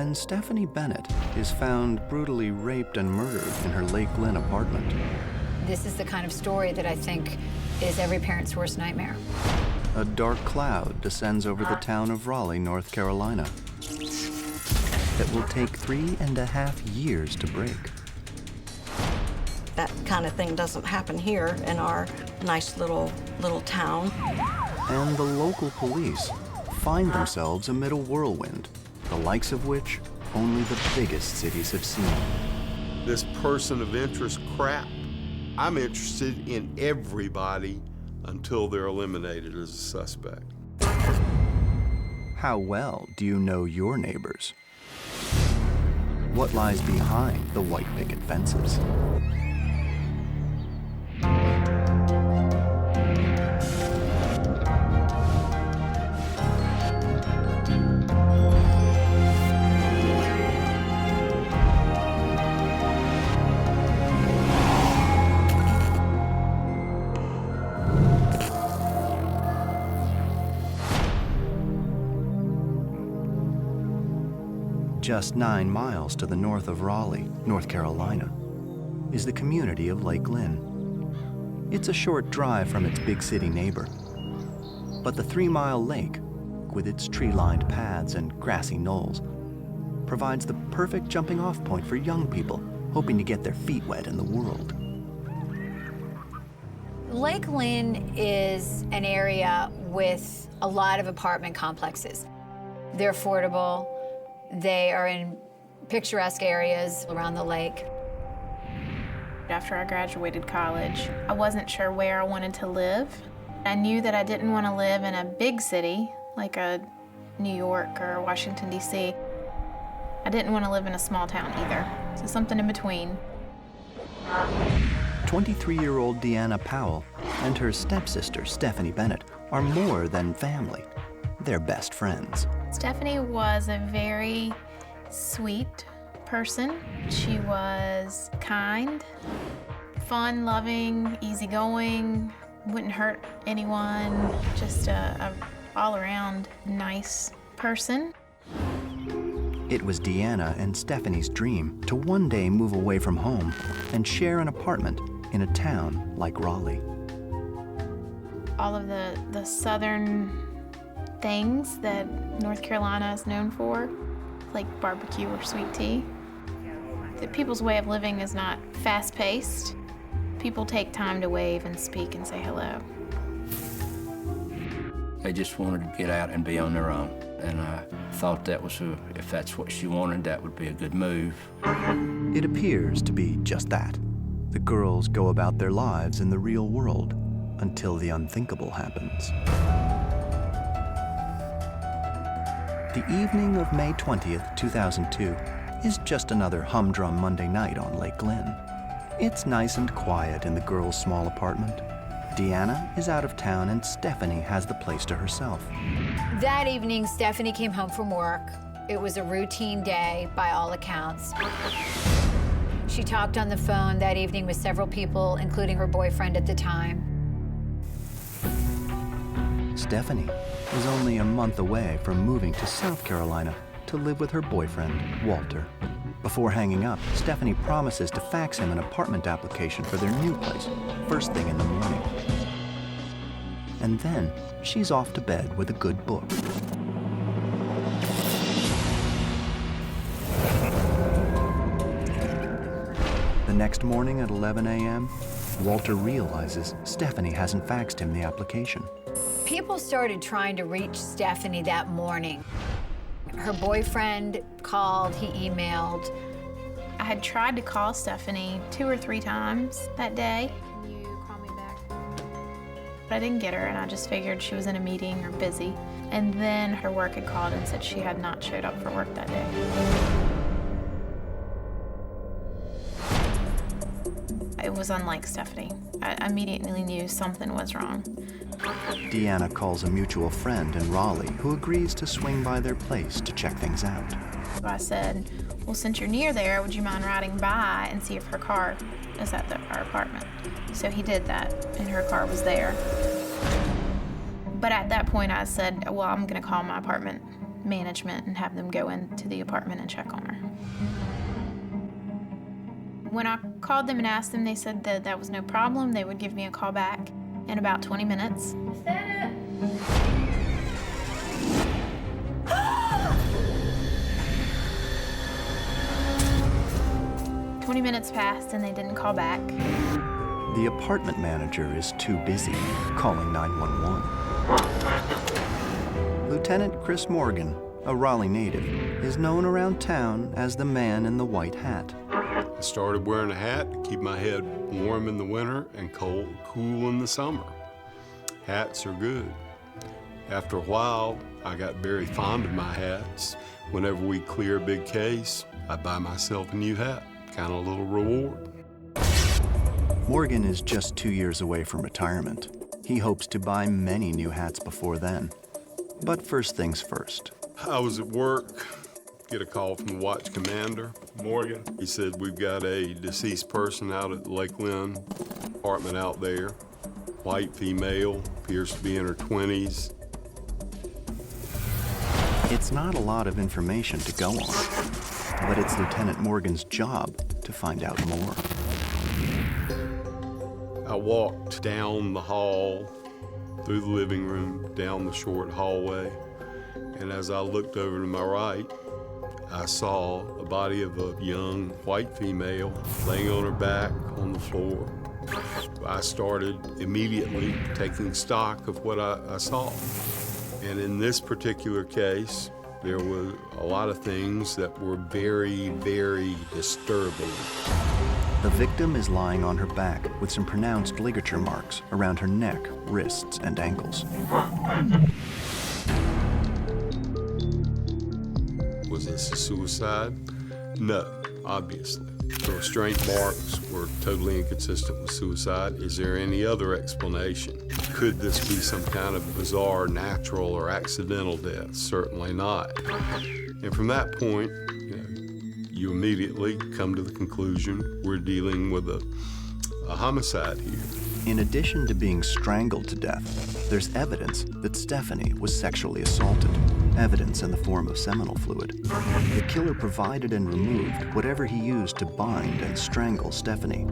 when Stephanie Bennett is found brutally raped and murdered in her Lake Lynn apartment. This is the kind of story that I think is every parent's worst nightmare. A dark cloud descends over the town of Raleigh, North Carolina, that will take 3.5 years to break. That kind of thing doesn't happen here in our nice little town. And the local police find themselves amid a whirlwind, the likes of which only the biggest cities have seen. This person of interest crap. I'm interested in everybody until they're eliminated as a suspect. How well do you know your neighbors? What lies behind the white picket fences? Just 9 miles to the north of Raleigh, North Carolina, is the community of Lake Lynn. It's a short drive from its big city neighbor. But the 3-mile lake, with its tree-lined paths and grassy knolls, provides the perfect jumping-off point for young people hoping to get their feet wet in the world. Lake Lynn is an area with a lot of apartment complexes. They're affordable. They are in picturesque areas around the lake. After I graduated college, I wasn't sure where I wanted to live. I knew that I didn't want to live in a big city like a New York or Washington, D.C. I didn't want to live in a small town either, so something in between. 23-year-old Deanna Powell and her stepsister, Stephanie Bennett, are more than family. They're best friends. Stephanie was a very sweet person. She was kind, fun-loving, easygoing, wouldn't hurt anyone, just a all-around nice person. It was Deanna and Stephanie's dream to one day move away from home and share an apartment in a town like Raleigh. All of the southern things that North Carolina is known for, like barbecue or sweet tea. The people's way of living is not fast-paced. People take time to wave and speak and say hello. They just wanted to get out and be on their own. And I thought that was, if that's what she wanted, that would be a good move. It appears to be just that. The girls go about their lives in the real world until the unthinkable happens. The evening of May 20th, 2002 is just another humdrum Monday night on Lake Lynn. It's nice and quiet in the girls' small apartment. Deanna is out of town and Stephanie has the place to herself. That evening, Stephanie came home from work. It was a routine day by all accounts. She talked on the phone that evening with several people, including her boyfriend at the time. Stephanie was only a month away from moving to South Carolina to live with her boyfriend, Walter. Before hanging up, Stephanie promises to fax him an apartment application for their new place, first thing in the morning. And then she's off to bed with a good book. The next morning at 11 a.m., Walter realizes Stephanie hasn't faxed him the application. People started trying to reach Stephanie that morning. Her boyfriend called, he emailed. I had tried to call Stephanie 2 or 3 times that day. Can you call me back? But I didn't get her, and I just figured she was in a meeting or busy. And then her work had called and said she had not showed up for work that day. It was unlike Stephanie. I immediately knew something was wrong. Deanna calls a mutual friend in Raleigh who agrees to swing by their place to check things out. I said, well, since you're near there, would you mind riding by and see if her car is at our apartment? So he did that, and her car was there. But at that point, I said, well, I'm gonna call my apartment management and have them go into the apartment and check on her. When I called them and asked them, they said that that was no problem. They would give me a call back in about 20 minutes. Miss Bennett! 20 minutes passed and they didn't call back. The apartment manager is too busy calling 911. Lieutenant Chris Morgan, a Raleigh native, is known around town as the man in the white hat. I started wearing a hat to keep my head warm in the winter and cool in the summer. Hats are good. After a while, I got very fond of my hats. Whenever we clear a big case, I buy myself a new hat, kind of a little reward. Morgan is just 2 years away from retirement. He hopes to buy many new hats before then. But first things first. I was at work, get a call from the watch commander, Morgan. He said, we've got a deceased person out at Lake Lynn apartment out there. White female, appears to be in her 20s. It's not a lot of information to go on, but it's Lieutenant Morgan's job to find out more. I walked down the hall, through the living room, down the short hallway, and as I looked over to my right, I saw the body of a young white female laying on her back on the floor. I started immediately taking stock of what I saw. And in this particular case, there were a lot of things that were very, very disturbing. The victim is lying on her back with some pronounced ligature marks around her neck, wrists, and ankles. Was this a suicide? No, obviously. The restraint marks were totally inconsistent with suicide. Is there any other explanation? Could this be some kind of bizarre natural or accidental death? Certainly not. And from that point, you immediately come to the conclusion we're dealing with a homicide here. In addition to being strangled to death, there's evidence that Stephanie was sexually assaulted, evidence in the form of seminal fluid. The killer provided and removed whatever he used to bind and strangle Stephanie.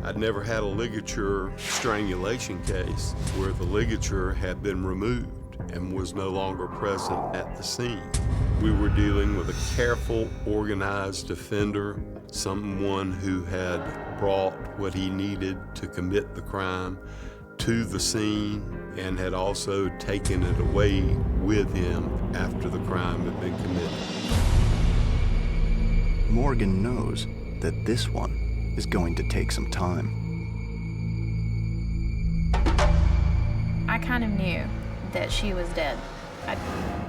I'd never had a ligature strangulation case where the ligature had been removed and was no longer present at the scene. We were dealing with a careful, organized offender, someone who had brought what he needed to commit the crime to the scene and had also taken it away with him after the crime had been committed. Morgan knows that this one is going to take some time. I kind of knew that she was dead. I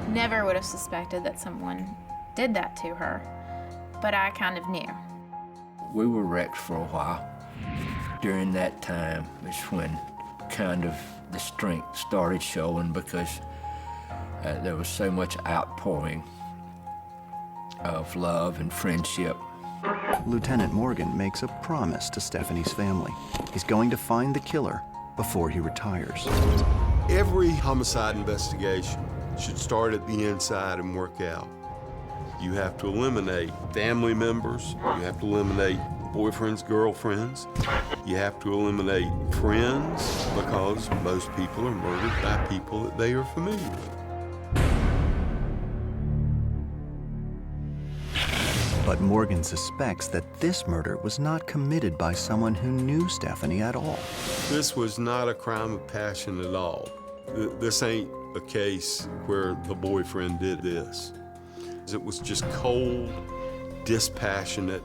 never would have suspected that someone did that to her, but I kind of knew. We were wrecked for a while. During that time is when kind of the strength started showing because there was so much outpouring of love and friendship. Lieutenant Morgan makes a promise to Stephanie's family. He's going to find the killer before he retires. Every homicide investigation should start at the inside and work out. You have to eliminate family members. You have to eliminate boyfriends, girlfriends. You have to eliminate friends because most people are murdered by people that they are familiar with. But Morgan suspects that this murder was not committed by someone who knew Stephanie at all. This was not a crime of passion at all. This ain't a case where the boyfriend did this. It was just cold, dispassionate.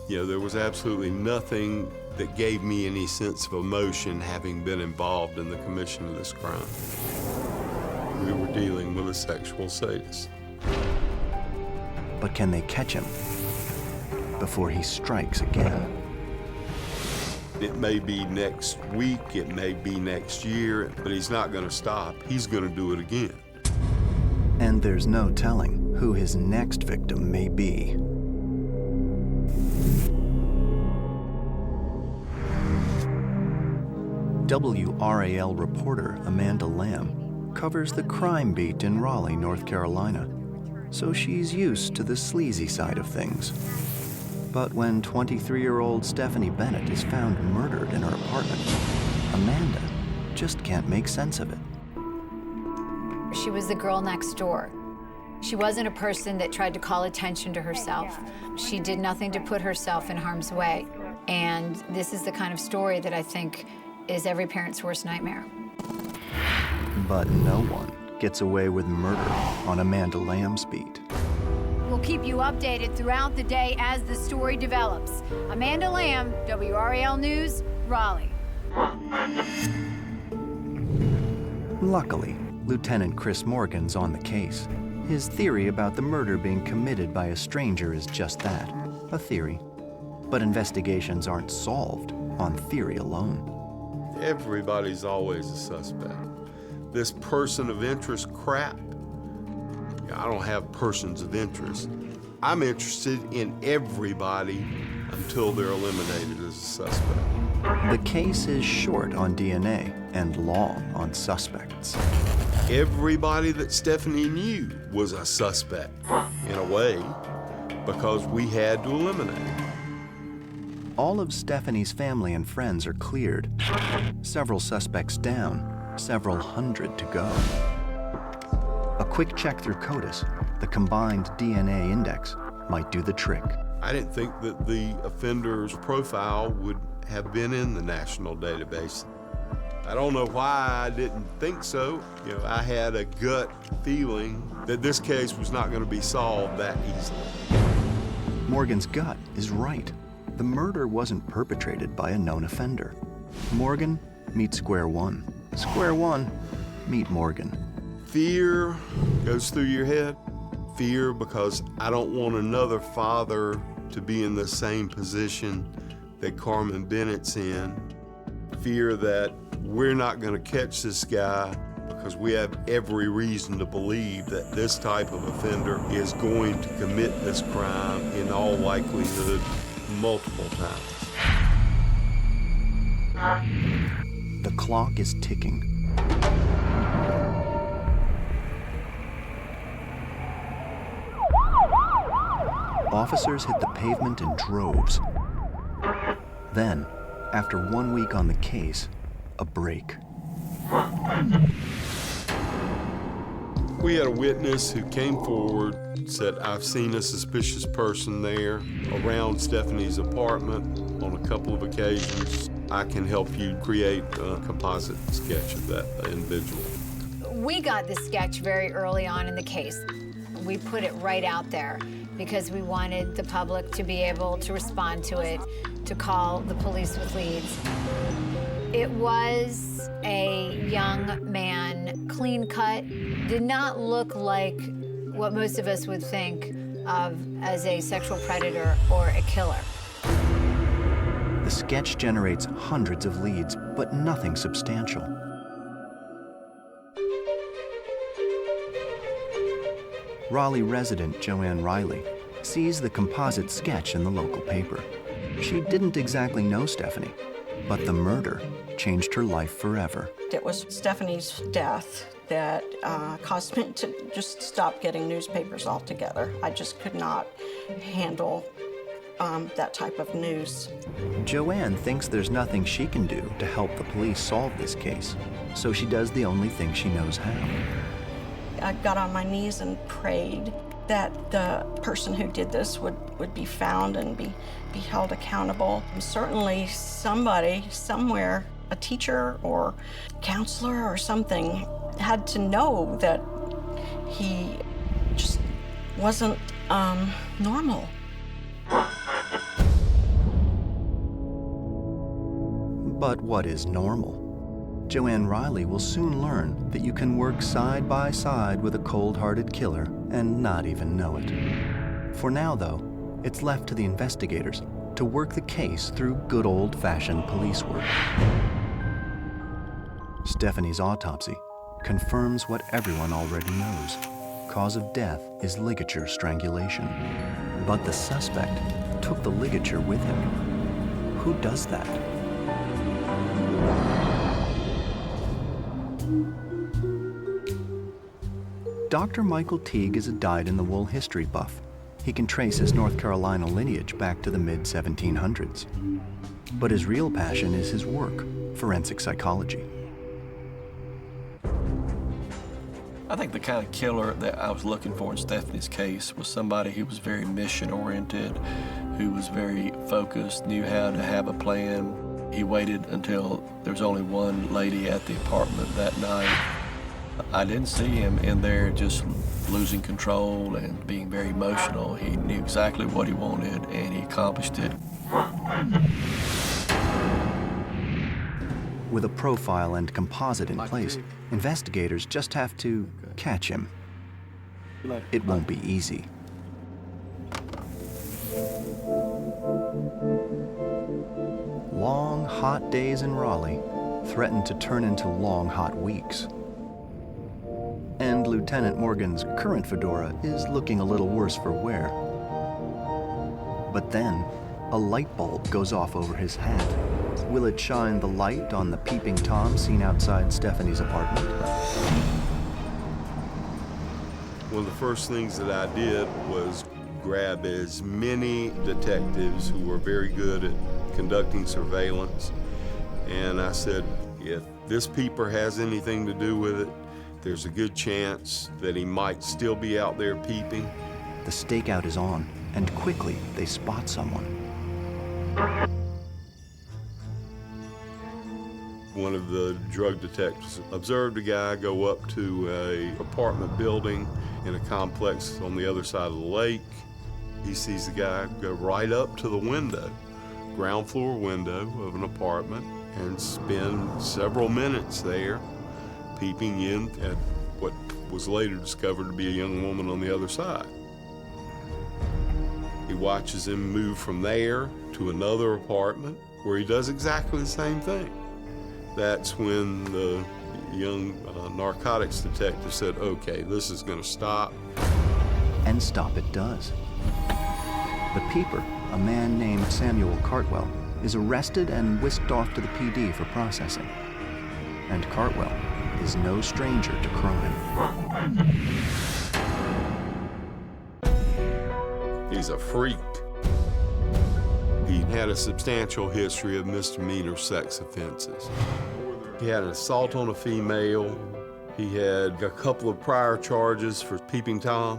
There was absolutely nothing that gave me any sense of emotion having been involved in the commission of this crime. We were dealing with a sexual sadist. But can they catch him before he strikes again? It may be next week, it may be next year, but he's not going to stop. He's going to do it again. And there's no telling who his next victim may be. WRAL reporter Amanda Lamb covers the crime beat in Raleigh, North Carolina. so she's used to the sleazy side of things. But when 23-year-old Stephanie Bennett is found murdered in her apartment, Amanda just can't make sense of it. She was the girl next door. She wasn't a person that tried to call attention to herself. She did nothing to put herself in harm's way. And this is the kind of story that I think is every parent's worst nightmare. But no one gets away with murder on Amanda Lamb's beat. We'll keep you updated throughout the day as the story develops. Amanda Lamb, WRAL News, Raleigh. Luckily, Lieutenant Chris Morgan's on the case. His theory about the murder being committed by a stranger is just that, a theory. But investigations aren't solved on theory alone. Everybody's always a suspect. This person of interest crap. I don't have persons of interest. I'm interested in everybody until they're eliminated as a suspect. The case is short on DNA and long on suspects. Everybody that Stephanie knew was a suspect, in a way, because we had to eliminate. All of Stephanie's family and friends are cleared. Several suspects down, several hundred to go. A quick check through CODIS, the combined DNA index, might do the trick. I didn't think that the offender's profile would have been in the national database. I don't know why I didn't think so. You know, I had a gut feeling that this case was not going to be solved that easily. Morgan's gut is right. The murder wasn't perpetrated by a known offender. Morgan, meet square one. Square one, meet Morgan. Fear goes through your head. Fear because I don't want another father to be in the same position that Carmen Bennett's in. Fear that we're not going to catch this guy because we have every reason to believe that this type of offender is going to commit this crime in all likelihood multiple times. The clock is ticking. Officers hit the pavement in droves. Then, after 1 week on the case, a break. We had a witness who came forward, said, I've seen a suspicious person there around Stephanie's apartment on a couple of occasions. I can help you create a composite sketch of that individual. We got the sketch very early on in the case. We put it right out there because we wanted the public to be able to respond to it, to call the police with leads. It was a young man, clean cut, did not look like what most of us would think of as a sexual predator or a killer. The sketch generates hundreds of leads, but nothing substantial. Raleigh resident Joanne Riley sees the composite sketch in the local paper. She didn't exactly know Stephanie, but the murder changed her life forever. It was Stephanie's death that caused me to just stop getting newspapers altogether. I just could not handle that type of news. Joanne thinks there's nothing she can do to help the police solve this case, so she does the only thing she knows how. I got on my knees and prayed that the person who did this would be found and be held accountable. And certainly somebody, somewhere, a teacher or counselor or something, had to know that he just wasn't normal. But what is normal? Joanne Riley will soon learn that you can work side by side with a cold-hearted killer and not even know it. For now, though, it's left to the investigators to work the case through good old-fashioned police work. Stephanie's autopsy confirms what everyone already knows. Cause of death is ligature strangulation. But the suspect took the ligature with him. Who does that? Dr. Michael Teague is a dyed-in-the-wool history buff. He can trace his North Carolina lineage back to the mid-1700s. But his real passion is his work, forensic psychology. I think the kind of killer that I was looking for in Stephanie's case was somebody who was very mission-oriented, who was very focused, knew how to have a plan. He waited until there was only one lady at the apartment that night. I didn't see him in there just losing control and being very emotional. He knew exactly what he wanted, and he accomplished it. With a profile and composite in place, investigators just have to catch him. It won't be easy. Long, hot days in Raleigh threaten to turn into long, hot weeks. And Lieutenant Morgan's current fedora is looking a little worse for wear. But then, a light bulb goes off over his hat. Will it shine the light on the peeping Tom seen outside Stephanie's apartment? One of the first things that I did was grab as many detectives who were very good at conducting surveillance. And I said, if this peeper has anything to do with it, there's a good chance that he might still be out there peeping. The stakeout is on, and quickly they spot someone. One of the drug detectives observed a guy go up to an apartment building in a complex on the other side of the lake. He sees the guy go right up to the window, ground floor window of an apartment, and spend several minutes there peeping in at what was later discovered to be a young woman on the other side. He watches him move from there to another apartment where he does exactly the same thing. That's when the young narcotics detective said, okay, this is going to stop. And stop it does. The peeper, a man named Samuel Cartwell, is arrested and whisked off to the PD for processing. And Cartwell is no stranger to crime. He's a freak. He had a substantial history of misdemeanor sex offenses. He had an assault on a female. He had a couple of prior charges for peeping Tom.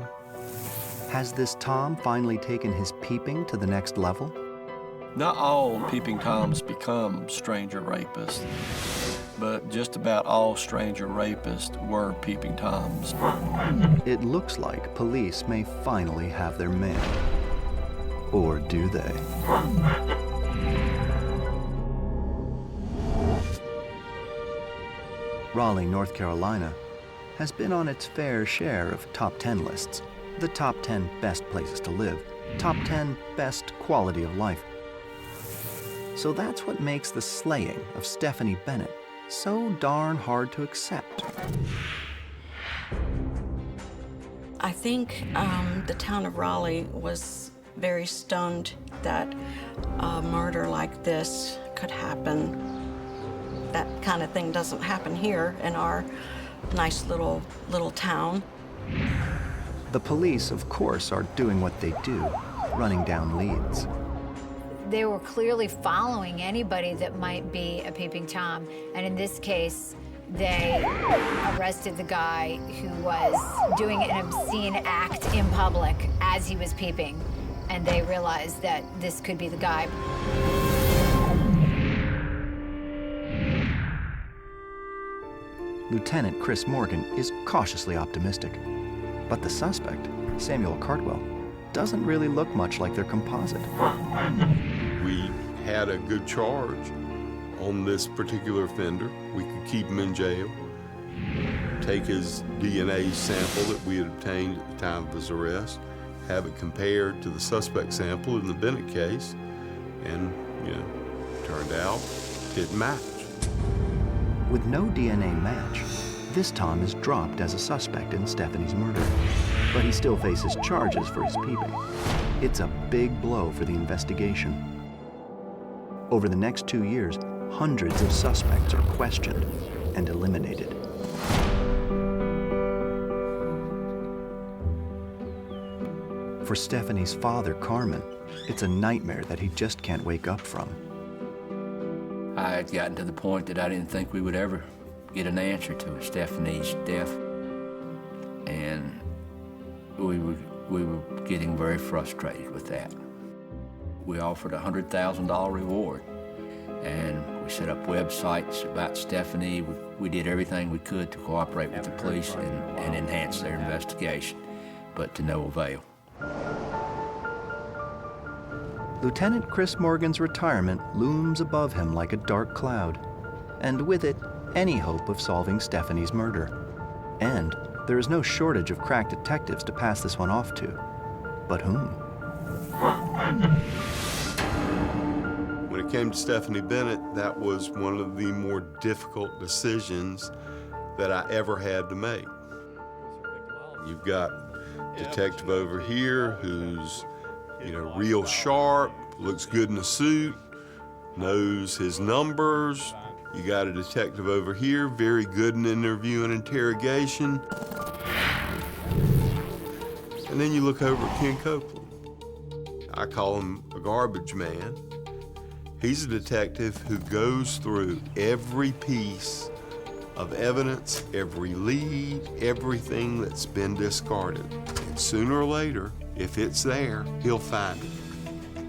Has this Tom finally taken his peeping to the next level? Not all peeping Toms become stranger rapists, but just about all stranger rapists were peeping Toms. It looks like police may finally have their man. Or do they? Raleigh, North Carolina, has been on its fair share of top 10 lists. The top 10 best places to live, top 10 best quality of life. So that's what makes the slaying of Stephanie Bennett so darn hard to accept. I think the town of Raleigh was very stunned that a murder like this could happen. That kind of thing doesn't happen here in our nice little town. The police, of course, are doing what they do, running down leads. They were clearly following anybody that might be a peeping Tom, and in this case, they arrested the guy who was doing an obscene act in public as he was peeping, and they realized that this could be the guy. Lieutenant Chris Morgan is cautiously optimistic, but the suspect, Samuel Cartwell, doesn't really look much like their composite. We had a good charge on this particular offender. We could keep him in jail, take his DNA sample that we had obtained at the time of his arrest, have it compared to the suspect sample in the Bennett case, and, turned out it didn't match. With no DNA match, this Tom is dropped as a suspect in Stephanie's murder, but he still faces charges for his peeping. It's a big blow for the investigation. Over the next 2 years, hundreds of suspects are questioned and eliminated. For Stephanie's father, Carmen, it's a nightmare that he just can't wake up from. I had gotten to the point that I didn't think we would ever get an answer to Stephanie's death. And we were getting very frustrated with that. We offered a $100,000 reward, and we set up websites about Stephanie. We did everything we could to cooperate with the police and enhance their investigation, but to no avail. Lieutenant Chris Morgan's retirement looms above him like a dark cloud, and with it, any hope of solving Stephanie's murder. And there is no shortage of crack detectives to pass this one off to. But whom? When it came to Stephanie Bennett, that was one of the more difficult decisions that I ever had to make. You've got a detective over here who's, real sharp, looks good in a suit, knows his numbers. You got a detective over here, very good in interview and interrogation. And then you look over at Ken Copeland. I call him a garbage man. He's a detective who goes through every piece of evidence, every lead, everything that's been discarded. And sooner or later, if it's there, he'll find it.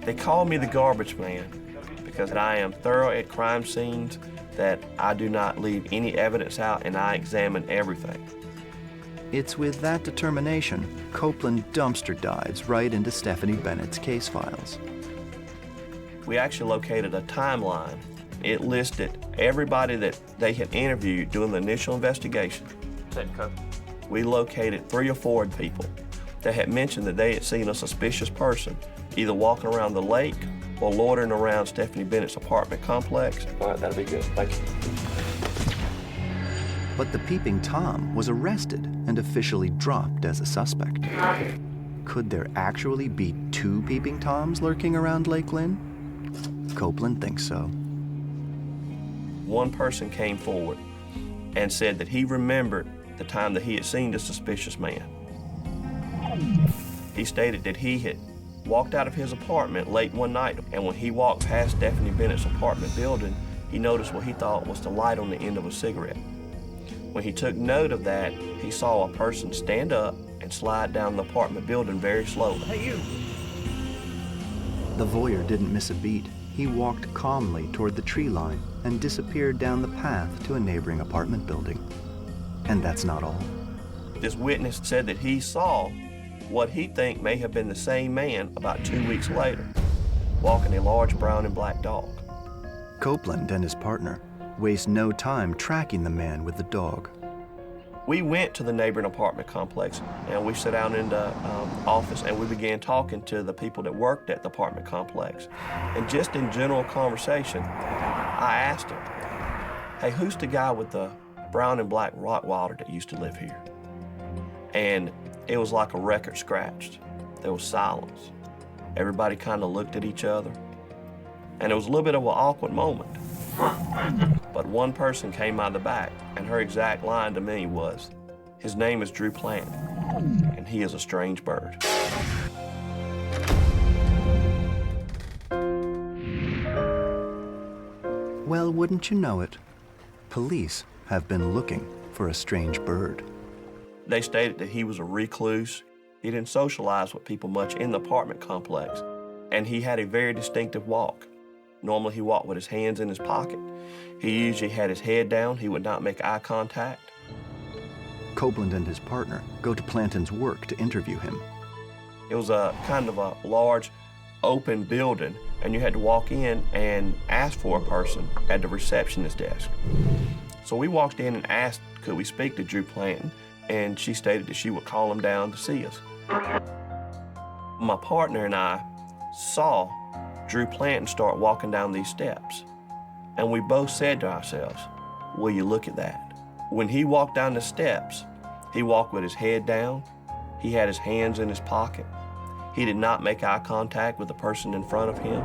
They call me the garbage man because I am thorough at crime scenes, that I do not leave any evidence out, and I examine everything. It's with that determination, Copeland dumpster dives right into Stephanie Bennett's case files. We actually located a timeline. It listed everybody that they had interviewed during the initial investigation. We located 3 or 4 people that had mentioned that they had seen a suspicious person either walking around the lake or loitering around Stephanie Bennett's apartment complex. All right, that'll be good. Thank you. But the Peeping Tom was arrested and officially dropped as a suspect. Could there actually be 2 Peeping Toms lurking around Lake Lynn? Copeland thinks so. One person came forward and said that he remembered the time that he had seen the suspicious man. He stated that he had walked out of his apartment late one night, and when he walked past Stephanie Bennett's apartment building, he noticed what he thought was the light on the end of a cigarette. When he took note of that, he saw a person stand up and slide down the apartment building very slowly. Hey, you! The voyeur didn't miss a beat. He walked calmly toward the tree line and disappeared down the path to a neighboring apartment building. And that's not all. This witness said that he saw what he think may have been the same man about 2 weeks later, walking a large brown and black dog. Copeland and his partner waste no time tracking the man with the dog. We went to the neighboring apartment complex, and we sat down in the office, and we began talking to the people that worked at the apartment complex. And just in general conversation, I asked him, hey, who's the guy with the brown and black Rottweiler that used to live here? And it was like a record scratched. There was silence. Everybody kind of looked at each other. And it was a little bit of an awkward moment. But one person came out of the back, and her exact line to me was, his name is Drew Planton, and he is a strange bird. Well, wouldn't you know it? Police have been looking for a strange bird. They stated that he was a recluse. He didn't socialize with people much in the apartment complex, and he had a very distinctive walk. Normally, he walked with his hands in his pocket. He usually had his head down. He would not make eye contact. Copeland and his partner go to Planton's work to interview him. It was a kind of a large, open building, and you had to walk in and ask for a person at the receptionist desk. So we walked in and asked, could we speak to Drew Planton? And she stated that she would call him down to see us. My partner and I saw Drew Planton start walking down these steps. And we both said to ourselves, will you look at that? When he walked down the steps, he walked with his head down. He had his hands in his pocket. He did not make eye contact with the person in front of him.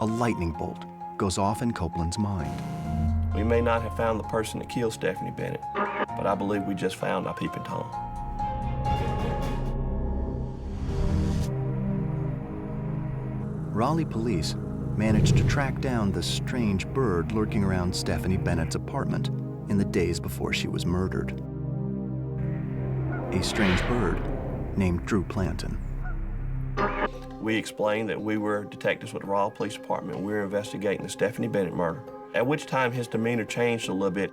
A lightning bolt goes off in Copeland's mind. We may not have found the person that killed Stephanie Bennett, but I believe we just found our Peeping Tom. Raleigh police managed to track down the strange bird lurking around Stephanie Bennett's apartment in the days before she was murdered. A strange bird named Drew Planton. We explained that we were detectives with the Raleigh Police Department. We were investigating the Stephanie Bennett murder, at which time his demeanor changed a little bit.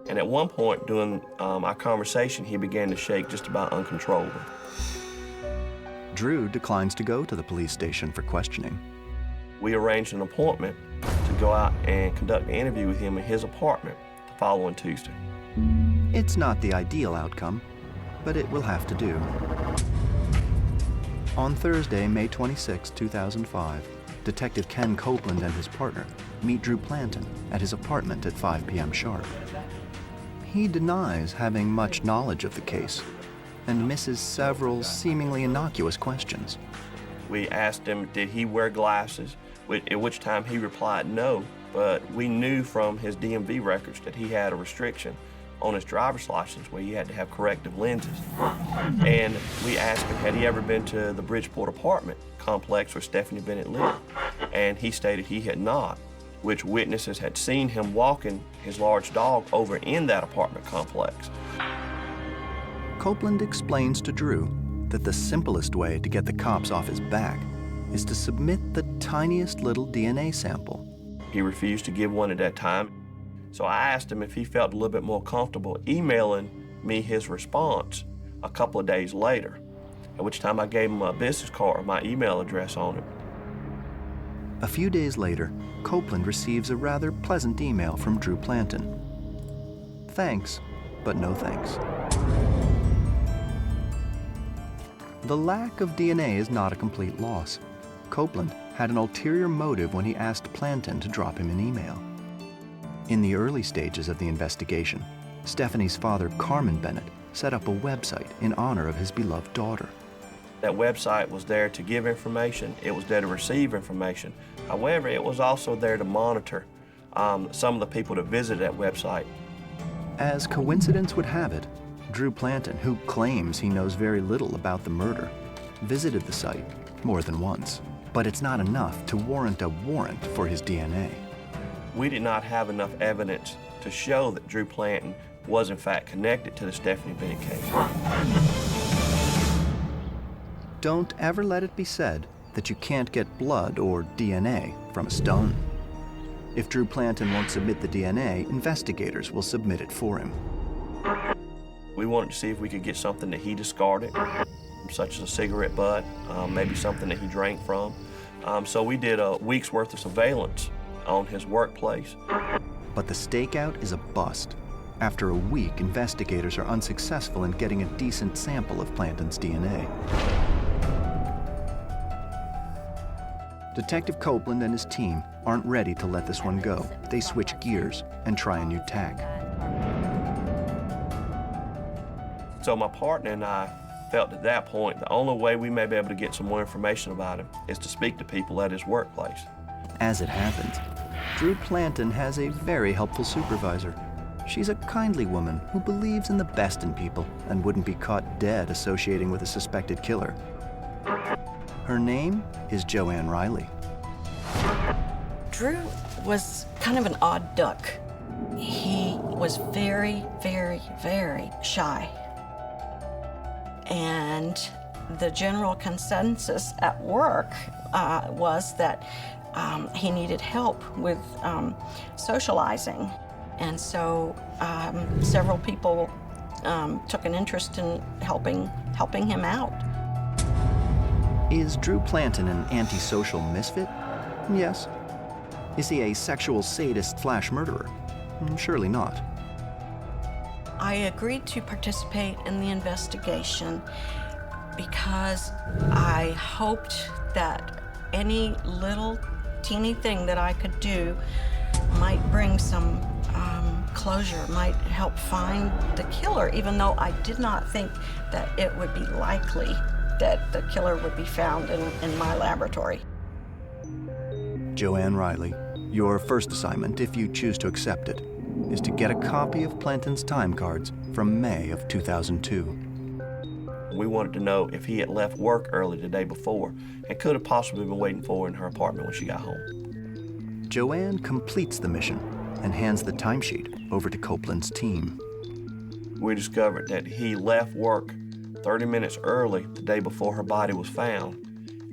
And at one point during our conversation, he began to shake just about uncontrollably. Drew declines to go to the police station for questioning. We arranged an appointment to go out and conduct an interview with him in his apartment the following Tuesday. It's not the ideal outcome, but it will have to do. On Thursday, May 26, 2005, Detective Ken Copeland and his partner meet Drew Planton at his apartment at 5 p.m. sharp. He denies having much knowledge of the case and misses several seemingly innocuous questions. We asked him, did he wear glasses? At which time he replied no, but we knew from his DMV records that he had a restriction on his driver's license where he had to have corrective lenses. And we asked him, had he ever been to the Bridgeport apartment complex where Stephanie Bennett lived? And he stated he had not, which witnesses had seen him walking his large dog over in that apartment complex. Copeland explains to Drew that the simplest way to get the cops off his back is to submit the tiniest little DNA sample. He refused to give one at that time, so I asked him if he felt a little bit more comfortable emailing me his response a couple of days later, at which time I gave him a business card with my email address on it. A few days later, Copeland receives a rather pleasant email from Drew Planton. Thanks, but no thanks. The lack of DNA is not a complete loss. Copeland had an ulterior motive when he asked Planton to drop him an email. In the early stages of the investigation, Stephanie's father, Carmen Bennett, set up a website in honor of his beloved daughter. That website was there to give information. It was there to receive information. However, it was also there to monitor some of the people that visited that website. As coincidence would have it, Drew Planton, who claims he knows very little about the murder, visited the site more than once. But it's not enough to warrant a warrant for his DNA. We did not have enough evidence to show that Drew Planton was in fact connected to the Stephanie Bennett case. Don't ever let it be said that you can't get blood or DNA from a stone. If Drew Planton won't submit the DNA, investigators will submit it for him. We wanted to see if we could get something that he discarded, such as a cigarette butt, maybe something that he drank from. So we did a week's worth of surveillance on his workplace. But the stakeout is a bust. After a week, investigators are unsuccessful in getting a decent sample of Planton's DNA. Detective Copeland and his team aren't ready to let this one go. They switch gears and try a new tack. So my partner and I felt at that point the only way we may be able to get some more information about him is to speak to people at his workplace. As it happens, Drew Planton has a very helpful supervisor. She's a kindly woman who believes in the best in people and wouldn't be caught dead associating with a suspected killer. Her name is Joanne Riley. Drew was kind of an odd duck. He was very, very, very shy. And the general consensus at work was that he needed help with socializing. And so several people took an interest in helping him out. Is Drew Planton an antisocial misfit? Yes. Is he a sexual sadist / murderer? Surely not. I agreed to participate in the investigation because I hoped that any little teeny thing that I could do might bring some closure, might help find the killer, even though I did not think that it would be likely that the killer would be found in my laboratory. Joanne Riley, your first assignment, if you choose to accept it, is to get a copy of Planton's time cards from May of 2002. We wanted to know if he had left work early the day before and could have possibly been waiting for her in her apartment when she got home. Joanne completes the mission and hands the timesheet over to Copeland's team. We discovered that he left work 30 minutes early the day before her body was found,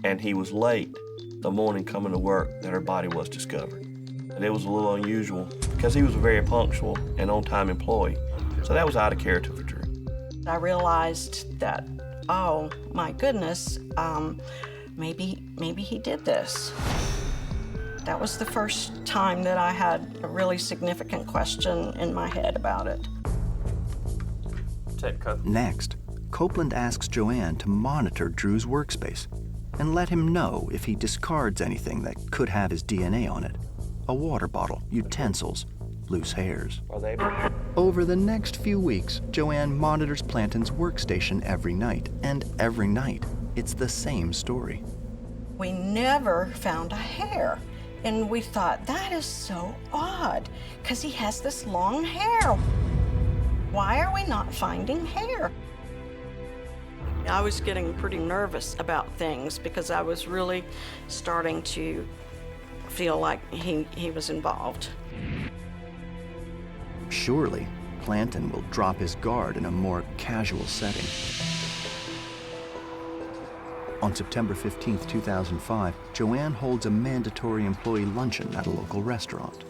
and he was late the morning coming to work that her body was discovered. And it was a little unusual because he was a very punctual and on-time employee, so that was out of character for Drew. I realized that, oh my goodness, maybe he did this. That was the first time that I had a really significant question in my head about it. Next, Copeland asks Joanne to monitor Drew's workspace and let him know if he discards anything that could have his DNA on it. A water bottle, utensils, loose hairs. Over the next few weeks, Joanne monitors Planton's workstation every night, and every night, it's the same story. We never found a hair, and we thought, that is so odd, because he has this long hair. Why are we not finding hair? I was getting pretty nervous about things because I was really starting to feel like he was involved. Surely, Planton will drop his guard in a more casual setting. On September 15, 2005, Joanne holds a mandatory employee luncheon at a local restaurant.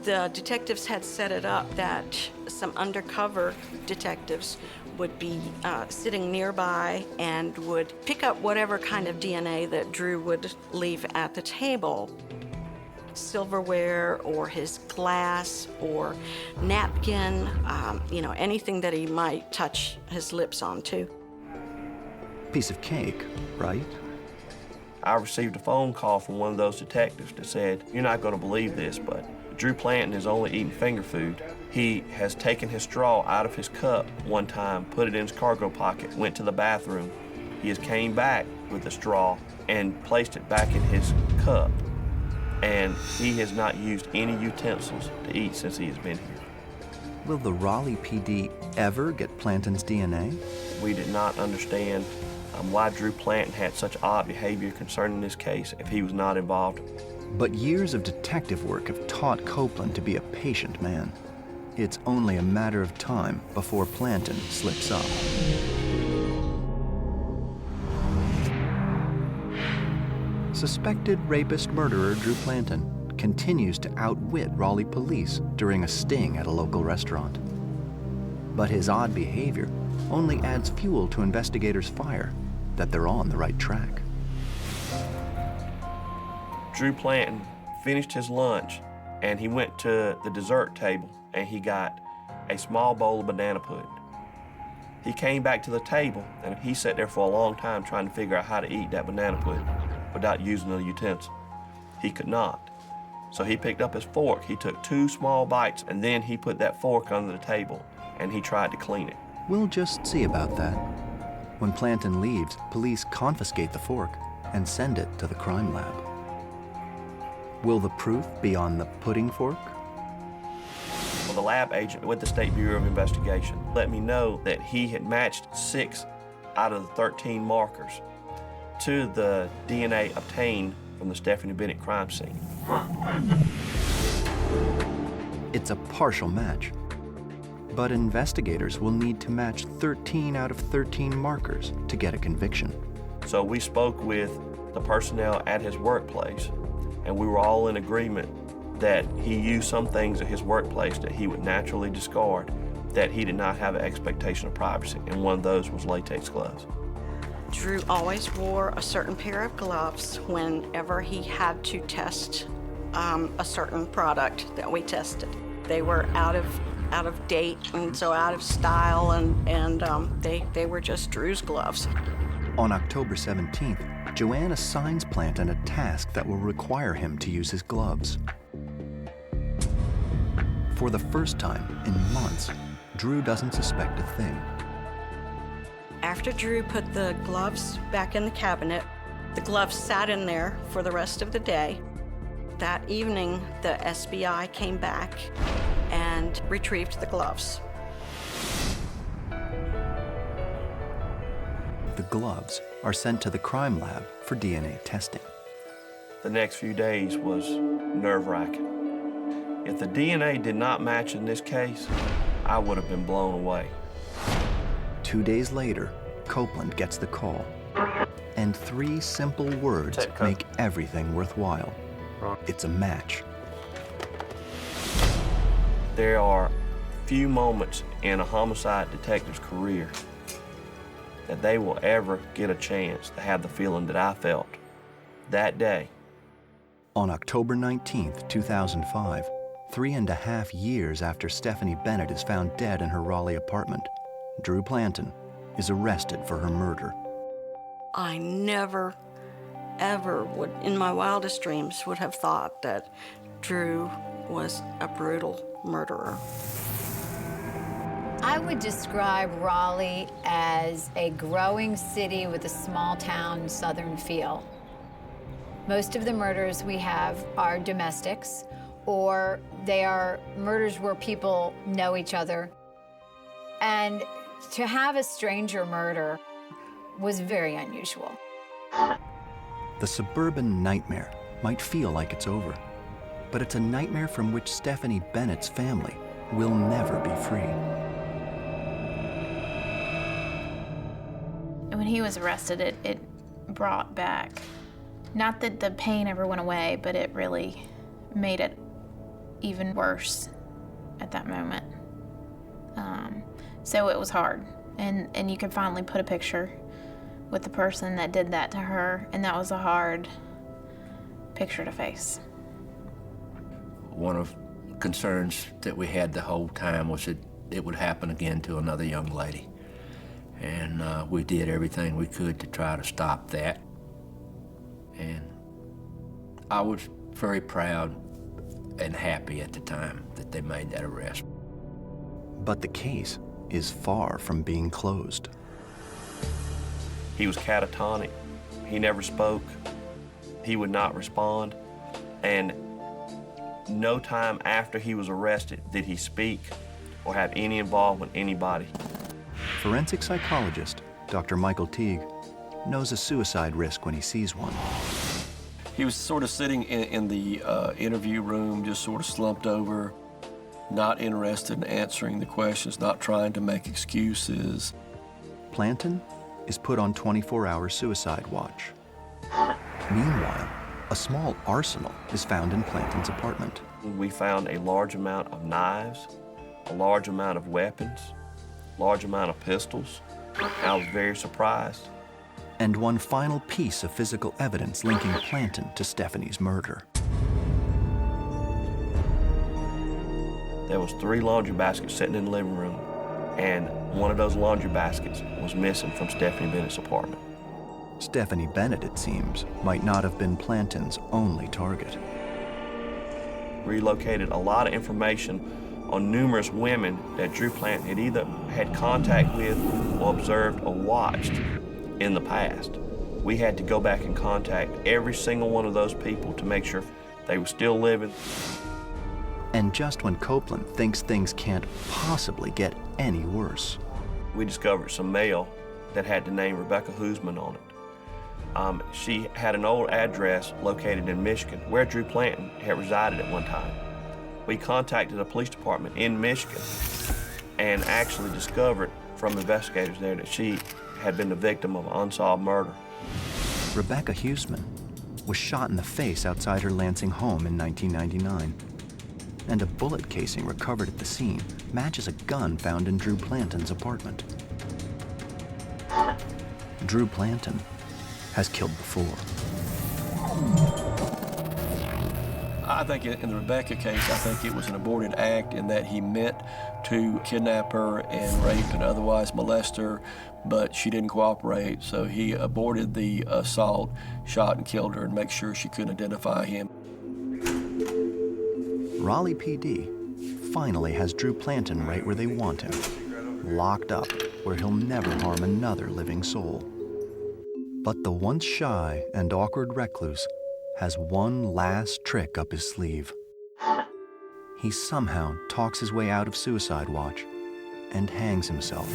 The detectives had set it up that some undercover detectives would be sitting nearby and would pick up whatever kind of DNA that Drew would leave at the table. Silverware or his glass or napkin, anything that he might touch his lips onto. Piece of cake, right? I received a phone call from one of those detectives that said, "You're not going to believe this, but Drew Planton is only eating finger food. He has taken his straw out of his cup one time, put it in his cargo pocket, went to the bathroom. He has came back with the straw and placed it back in his cup. And he has not used any utensils to eat since he has been here." Will the Raleigh PD ever get Planton's DNA? We did not understand why Drew Planton had such odd behavior concerning this case if he was not involved. But years of detective work have taught Copeland to be a patient man. It's only a matter of time before Planton slips up. Suspected rapist murderer Drew Planton continues to outwit Raleigh police during a sting at a local restaurant. But his odd behavior only adds fuel to investigators' fire that they're on the right track. Drew Planton finished his lunch and he went to the dessert table and he got a small bowl of banana pudding. He came back to the table and he sat there for a long time trying to figure out how to eat that banana pudding without using a utensil. He could not. So he picked up his fork, he took 2 small bites, and then he put that fork under the table and he tried to clean it. We'll just see about that. When Planton leaves, police confiscate the fork and send it to the crime lab. Will the proof be on the pudding fork? Well, the lab agent with the State Bureau of Investigation let me know that he had matched 6 out of the 13 markers to the DNA obtained from the Stephanie Bennett crime scene. It's a partial match, but investigators will need to match 13 out of 13 markers to get a conviction. So we spoke with the personnel at his workplace, and we were all in agreement that he used some things at his workplace that he would naturally discard, that he did not have an expectation of privacy, and one of those was latex gloves. Drew always wore a certain pair of gloves whenever he had to test a certain product that we tested. They were out of date and so out of style, and they were just Drew's gloves. On October 17th, Joanne assigns Planton a task that will require him to use his gloves. For the first time in months, Drew doesn't suspect a thing. After Drew put the gloves back in the cabinet, the gloves sat in there for the rest of the day. That evening, the SBI came back and retrieved the gloves. the gloves are sent to the crime lab for DNA testing. The next few days was nerve-wracking. If the DNA did not match in this case, I would have been blown away. 2 days later, Copeland gets the call. And 3 simple words make everything worthwhile. It's a match. There are few moments in a homicide detective's career that they will ever get a chance to have the feeling that I felt that day. On October 19th, 2005, 3.5 years after Stephanie Bennett is found dead in her Raleigh apartment, Drew Planton is arrested for her murder. I never, ever would, in my wildest dreams, would have thought that Drew was a brutal murderer. I would describe Raleigh as a growing city with a small town southern feel. Most of the murders we have are domestics, or they are murders where people know each other. And to have a stranger murder was very unusual. The suburban nightmare might feel like it's over, but it's a nightmare from which Stephanie Bennett's family will never be free. When he was arrested, it brought back, not that the pain ever went away, but it really made it even worse at that moment. So it was hard, and you could finally put a picture with the person that did that to her, and that was a hard picture to face. One of the concerns that we had the whole time was that it would happen again to another young lady. And we did everything we could to try to stop that. And I was very proud and happy at the time that they made that arrest. But the case is far from being closed. He was catatonic. He never spoke. He would not respond. And no time after he was arrested did he speak or have any involvement with anybody. Forensic psychologist Dr. Michael Teague knows a suicide risk when he sees one. He was sort of sitting in the interview room, just sort of slumped over, not interested in answering the questions, not trying to make excuses. Planton is put on 24-hour suicide watch. Meanwhile, a small arsenal is found in Planton's apartment. We found a large amount of knives, a large amount of weapons, large amount of pistols. I was very surprised. And one final piece of physical evidence linking Planton to Stephanie's murder. There was 3 laundry baskets sitting in the living room, and one of those laundry baskets was missing from Stephanie Bennett's apartment. Stephanie Bennett, it seems, might not have been Planton's only target. We located a lot of information on numerous women that Drew Planton had either had contact with or observed or watched in the past. We had to go back and contact every single one of those people to make sure they were still living. And just when Copeland thinks things can't possibly get any worse, we discovered some mail that had the name Rebecca Hoosman on it. She had an old address located in Michigan, where Drew Planton had resided at one time. We contacted the police department in Michigan and actually discovered from investigators there that she had been the victim of an unsolved murder. Rebecca Hoosman was shot in the face outside her Lansing home in 1999. And a bullet casing recovered at the scene matches a gun found in Drew Planton's apartment. Drew Planton has killed before. I think in the Rebecca case, I think it was an aborted act in that he meant to kidnap her and rape and otherwise molest her, but she didn't cooperate, so he aborted the assault, shot and killed her, and make sure she couldn't identify him. Raleigh PD finally has Drew Planton right where they want him, locked up where he'll never harm another living soul. But the once shy and awkward recluse has one last trick up his sleeve. He somehow talks his way out of suicide watch and hangs himself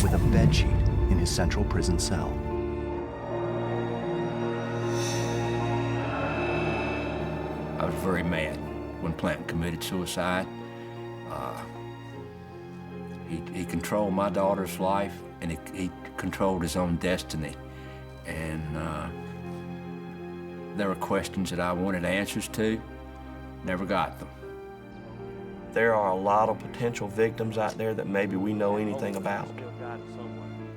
with a bedsheet in his central prison cell. I was very mad when Planton committed suicide. He controlled my daughter's life, and he controlled his own destiny. And there were questions that I wanted answers to, never got them. There are a lot of potential victims out there that maybe we know anything about.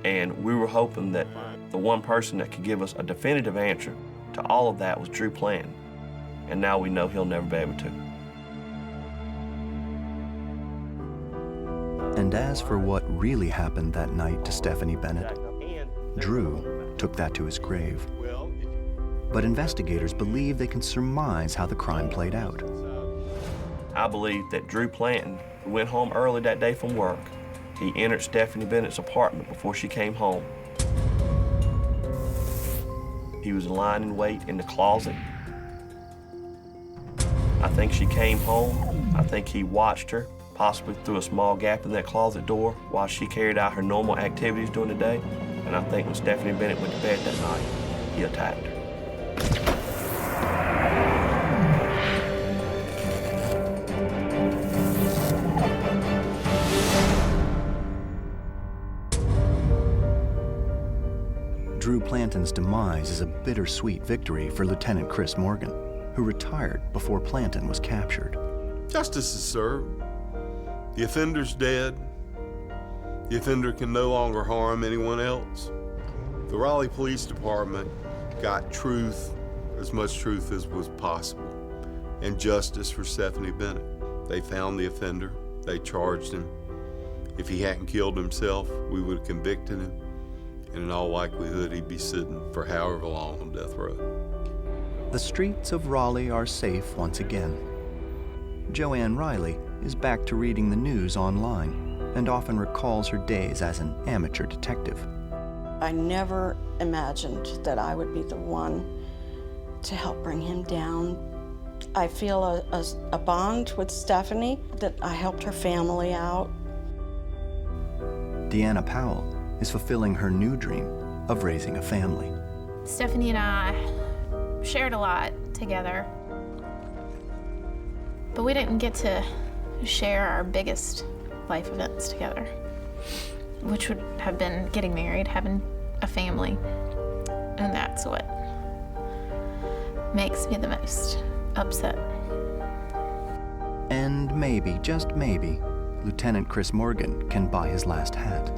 And we were hoping that the one person that could give us a definitive answer to all of that was Drew Planton. And now we know he'll never be able to. And as for what really happened that night to Stephanie Bennett, Drew took that to his grave. But investigators believe they can surmise how the crime played out. I believe that Drew Planton went home early that day from work. He entered Stephanie Bennett's apartment before she came home. He was lying in wait in the closet. I think she came home. I think he watched her, possibly through a small gap in that closet door while she carried out her normal activities during the day. And I think when Stephanie Bennett went to bed that night, he attacked her. Drew Planton's demise is a bittersweet victory for Lieutenant Chris Morgan, who retired before Planton was captured. Justice is served. The offender's dead. The offender can no longer harm anyone else. The Raleigh Police Department got truth, as much truth as was possible, and justice for Stephanie Bennett. They found the offender. They charged him. If he hadn't killed himself, we would have convicted him. And in all likelihood, he'd be sitting for however long on death row. The streets of Raleigh are safe once again. Joanne Riley is back to reading the news online and often recalls her days as an amateur detective. I never imagined that I would be the one to help bring him down. I feel a bond with Stephanie, that I helped her family out. Deanna Powell is fulfilling her new dream of raising a family. Stephanie and I shared a lot together, but we didn't get to share our biggest life events together, which would have been getting married, having a family, and that's what makes me the most upset. And maybe, just maybe, Lieutenant Chris Morgan can buy his last hat.